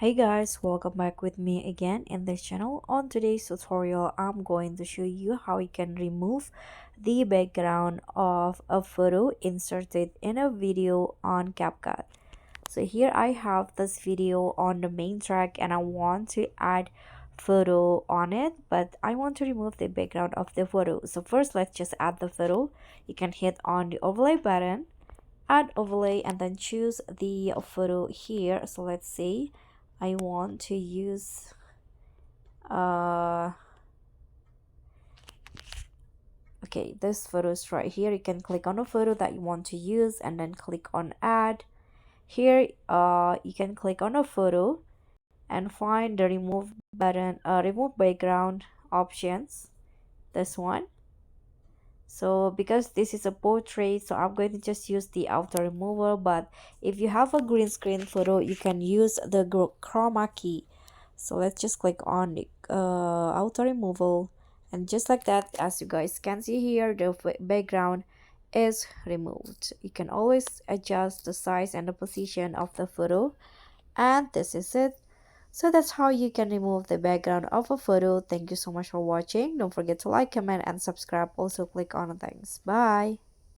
Hey guys, welcome back with me again in this channel. On today's tutorial, I'm going to show you how you can remove the background of a photo inserted in a video on CapCut. So here I have this video on the main track and I want to add photo on it, but I want to remove the background of the photo. So first let's just add the photo. You can hit on the overlay button, add overlay, and then choose the photo here. So let's say I want to use okay, this photo is right here. You can click on a photo that you want to use and then click on add. Here you can click on a photo and find the remove button, remove background options, this one. So because this is a portrait, so I'm going to just use the auto remover, but if you have a green screen photo, you can use the chroma key. So let's just click on the auto removal, and just like that, as you guys can see here, the background is removed. You can always adjust the size and the position of the photo, and this is it. So that's how you can remove the background of a photo. Thank you so much for watching. Don't forget to like, comment, and subscribe. Also click on things. Bye.